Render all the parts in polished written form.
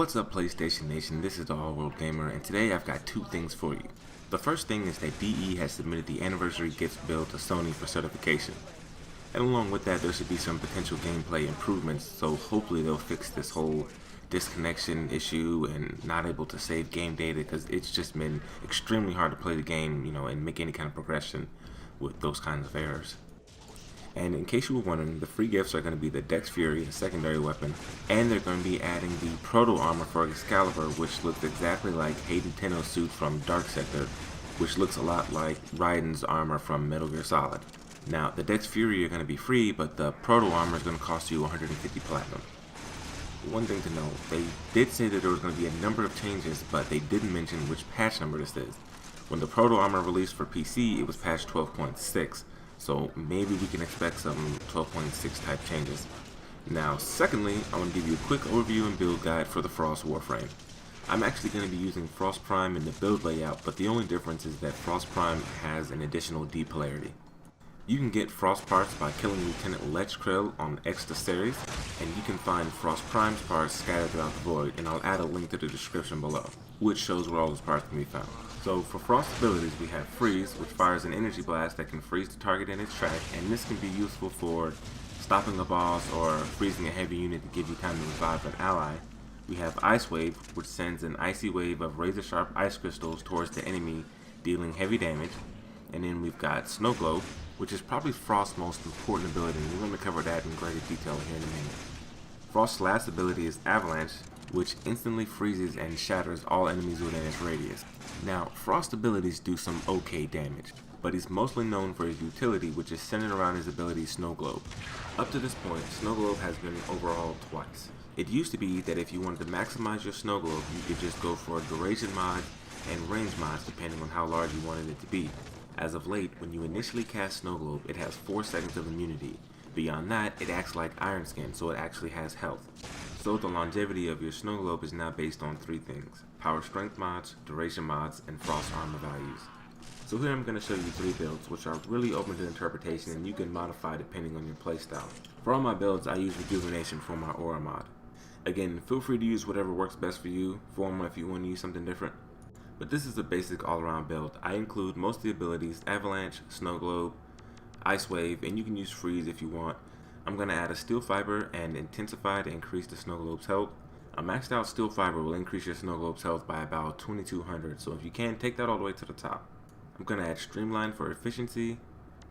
What's up, PlayStation Nation? This is the Allworld-Gamer, and today I've got two things for you. The first thing is that DE has submitted the Anniversary Gifts build to Sony for certification. And along with that, there should be some potential gameplay improvements, so hopefully they'll fix this whole disconnection issue and not able to save game data, because it's just been extremely hard to play the game, and make any kind of progression with those kinds of errors. And in case you were wondering, the free gifts are going to be the Dex Fury, a secondary weapon, and they're going to be adding the Proto Armor for Excalibur, which looks exactly like Hayden Tenno's suit from Dark Sector, which looks a lot like Raiden's armor from Metal Gear Solid. Now, the Dex Fury are going to be free, but the Proto Armor is going to cost you 150 Platinum. One thing to know, they did say that there was going to be a number of changes, but they didn't mention which patch number this is. When the Proto Armor released for PC, it was patch 12.6. So maybe we can expect some 12.6 type changes. Now, secondly, I want to give you a quick overview and build guide for the Frost Warframe. I'm actually going to be using Frost Prime in the build layout, but the only difference is that Frost Prime has an additional D polarity. You can get Frost parts by killing Lieutenant Lech Krill on Extra Series, and you can find Frost Prime's parts scattered throughout the void, and I'll add a link to the description below, which shows where all those parts can be found. So for Frost abilities, we have Freeze, which fires an energy blast that can freeze the target in its track, and this can be useful for stopping a boss or freezing a heavy unit to give you time to revive an ally. We have Ice Wave, which sends an icy wave of razor-sharp ice crystals towards the enemy, dealing heavy damage. And then we've got Snow Globe, which is probably Frost's most important ability, and we're going to cover that in greater detail here in a minute. Frost's last ability is Avalanche, which instantly freezes and shatters all enemies within its radius. Now, Frost abilities do some okay damage, but he's mostly known for his utility, which is centered around his ability Snow Globe. Up to this point, Snow Globe has been overhauled twice. It used to be that if you wanted to maximize your Snow Globe, you could just go for duration mods and range mods depending on how large you wanted it to be. As of late, when you initially cast Snow Globe, it has 4 seconds of immunity. Beyond that, it acts like Iron Skin, so it actually has health. So the longevity of your Snow Globe is now based on 3 things: Power Strength mods, Duration mods, and Frost Armor values. So here I'm going to show you 3 builds, which are really open to interpretation and you can modify depending on your playstyle. For all my builds, I use Rejuvenation for my Aura mod. Again, feel free to use whatever works best for you, Forma if you want to use something different. But this is a basic all-around build. I include most of the abilities: Avalanche, Snow Globe, Ice Wave, and you can use Freeze if you want. I'm going to add a Steel Fiber and Intensify to increase the Snow Globe's health. A maxed out Steel Fiber will increase your Snow Globe's health by about 2200, so if you can, take that all the way to the top. I'm going to add Streamline for efficiency,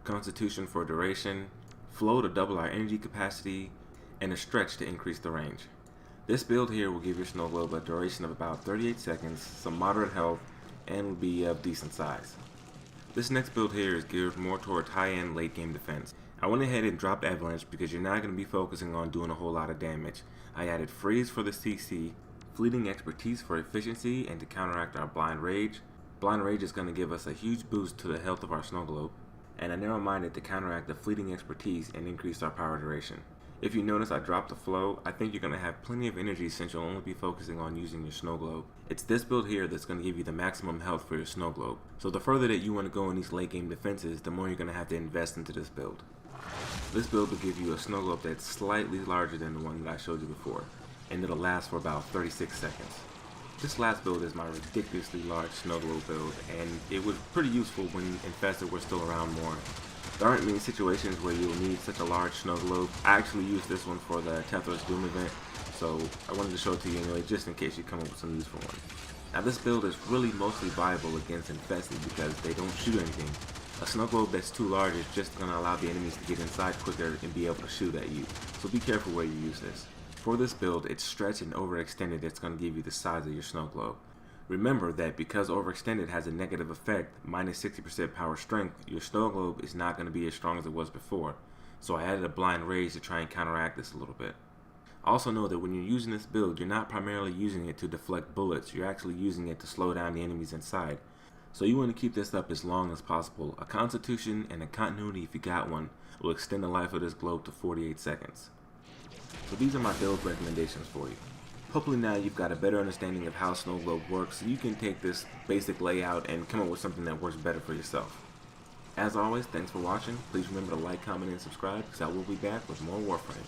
Constitution for duration, Flow to double our energy capacity, and a Stretch to increase the range. This build here will give your Snow Globe a duration of about 38 seconds, some moderate health, and will be of decent size. This next build here is geared more towards high-end late-game defense. I went ahead and dropped Avalanche because you're not going to be focusing on doing a whole lot of damage. I added Freeze for the CC, Fleeting Expertise for efficiency and to counteract our Blind Rage. Blind Rage is going to give us a huge boost to the health of our Snow Globe, and a Narrow Minded to counteract the Fleeting Expertise and increase our power duration. If you notice I dropped the Flow, I think you're going to have plenty of energy since you'll only be focusing on using your Snow Globe. It's this build here that's going to give you the maximum health for your Snow Globe. So the further that you want to go in these late game defenses, the more you're going to have to invest into this build. This build will give you a Snow Globe that's slightly larger than the one that I showed you before, and it'll last for about 36 seconds. This last build is my ridiculously large Snow Globe build, and it was pretty useful when Infested were still around more. There aren't many situations where you'll need such a large Snow Globe. I actually used this one for the Tethras Doom event, so I wanted to show it to you anyway, just in case you come up with some useful ones. Now this build is really mostly viable against Infested because they don't shoot anything. A Snow Globe that's too large is just going to allow the enemies to get inside quicker and be able to shoot at you, so be careful where you use this. For this build, it's stretched and overextended that's going to give you the size of your Snow Globe. Remember that because overextended has a negative effect, minus 60% power strength, your Snow Globe is not going to be as strong as it was before, so I added a Blind Rage to try and counteract this a little bit. Also know that when you're using this build, you're not primarily using it to deflect bullets, you're actually using it to slow down the enemies inside. So you want to keep this up as long as possible. A Constitution and a Continuity, if you got one, will extend the life of this globe to 48 seconds. So these are my build recommendations for you. Hopefully now you've got a better understanding of how Snow Globe works, so you can take this basic layout and come up with something that works better for yourself. As always, thanks for watching. Please remember to like, comment, and subscribe, because I will be back with more Warframe.